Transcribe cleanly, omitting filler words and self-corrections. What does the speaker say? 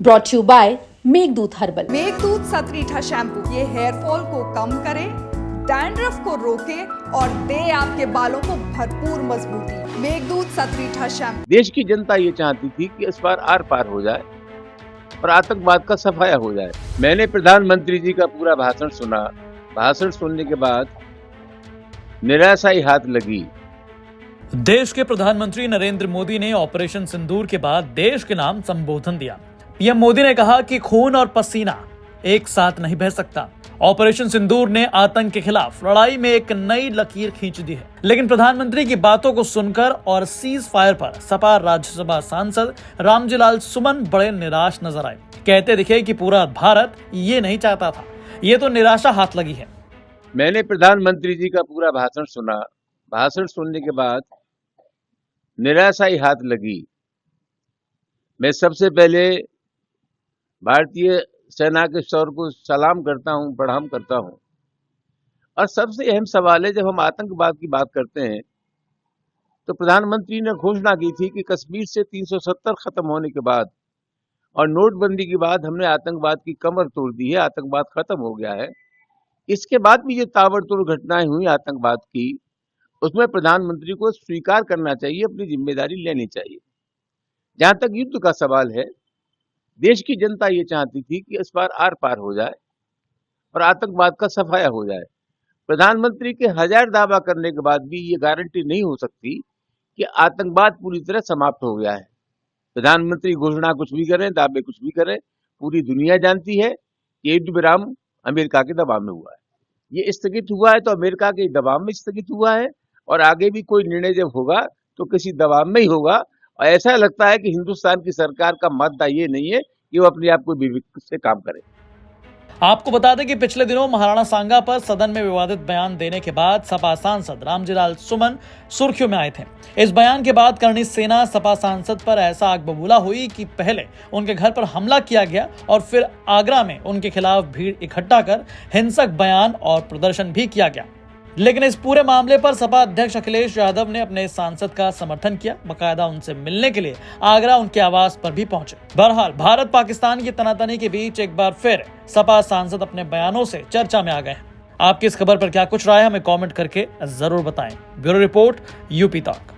Brought you by Meghdoot herbal. Meghdoot सतरीठा shampoo ये hair fall को कम करे, डैंड्रफ को रोके और दे आपके बालों को भरपूर मजबूती। मेघदूत सतरीठा शैम्पू। देश की जनता ये चाहती थी कि इस बार आर पार हो जाए और आतंकवाद का सफाया हो जाए। मैंने प्रधानमंत्री जी का पूरा भाषण सुना। भाषण सुनने के बाद निराशा ही हाथ लगी। देश के प्रधानमंत्री नरेंद्र मोदी ने ऑपरेशन सिंदूर के बाद देश के नाम संबोधन दिया। पीएम मोदी ने कहा कि खून और पसीना एक साथ नहीं बह सकता। ऑपरेशन सिंदूर ने आतंक के खिलाफ लड़ाई में एक नई लकीर खींच दी है। लेकिन प्रधानमंत्री की बातों को सुनकर और सीज फायर पर सपा राज्यसभा सांसद रामजीलाल सुमन बड़े निराश नजर आए। कहते दिखे कि पूरा भारत ये नहीं चाहता था, ये तो निराशा हाथ लगी है। मैंने प्रधानमंत्री जी का पूरा भाषण सुना। भाषण सुनने के बाद निराशा ही हाथ लगी। मैं सबसे पहले भारतीय सेना के शौर्य को सलाम करता हूं, प्रणाम करता हूं। और सबसे अहम सवाल है, जब हम आतंकवाद की बात करते हैं तो प्रधानमंत्री ने घोषणा की थी कि कश्मीर से 370 खत्म होने के बाद और नोटबंदी के बाद हमने आतंकवाद की कमर तोड़ दी है, आतंकवाद खत्म हो गया है। इसके बाद भी ये ताबड़तोड़ घटनाएं हुई आतंकवाद की, उसमें प्रधानमंत्री को स्वीकार करना चाहिए, अपनी जिम्मेदारी लेनी चाहिए। जहां तक युद्ध का सवाल है, देश की जनता ये चाहती थी कि इस बार आर पार हो जाए और आतंकवाद का सफाया हो जाए। प्रधानमंत्री के हजार दावा करने के बाद भी ये गारंटी नहीं हो सकती कि आतंकवाद पूरी तरह समाप्त हो गया है। प्रधानमंत्री घोषणा कुछ भी करें, दावे कुछ भी करें, पूरी दुनिया जानती है कि युद्ध विराम अमेरिका के दबाव में हुआ है। ये स्थगित हुआ है तो अमेरिका के दबाव में स्थगित हुआ है, और आगे भी कोई निर्णय जब होगा तो किसी दबाव में ही होगा। और ऐसा लगता है कि हिंदुस्तान की सरकार का मादा ये नहीं है कि वो अपने आप को विवेक से काम करे। आपको बता दें कि पिछले दिनों महाराणा सांगा पर सदन में विवादित बयान देने के बाद सपा सांसद रामजीलाल सुमन सुर्खियों में आए थे। इस बयान के बाद करणी सेना सपा सांसद पर ऐसा आग बबूला हुई कि पहले उनके घर पर हमला किया गया और फिर आगरा में उनके खिलाफ भीड़ इकट्ठा कर हिंसक बयान और प्रदर्शन भी किया गया। लेकिन इस पूरे मामले पर सपा अध्यक्ष अखिलेश यादव ने अपने सांसद का समर्थन किया, बकायदा उनसे मिलने के लिए आगरा उनके आवास पर भी पहुंचे। बहरहाल भारत पाकिस्तान की तनातनी के बीच एक बार फिर सपा सांसद अपने बयानों से चर्चा में आ गए हैं। आपकी इस खबर पर क्या कुछ राय है, हमें कमेंट करके जरूर बताएं। ब्यूरो रिपोर्ट, यूपी तक।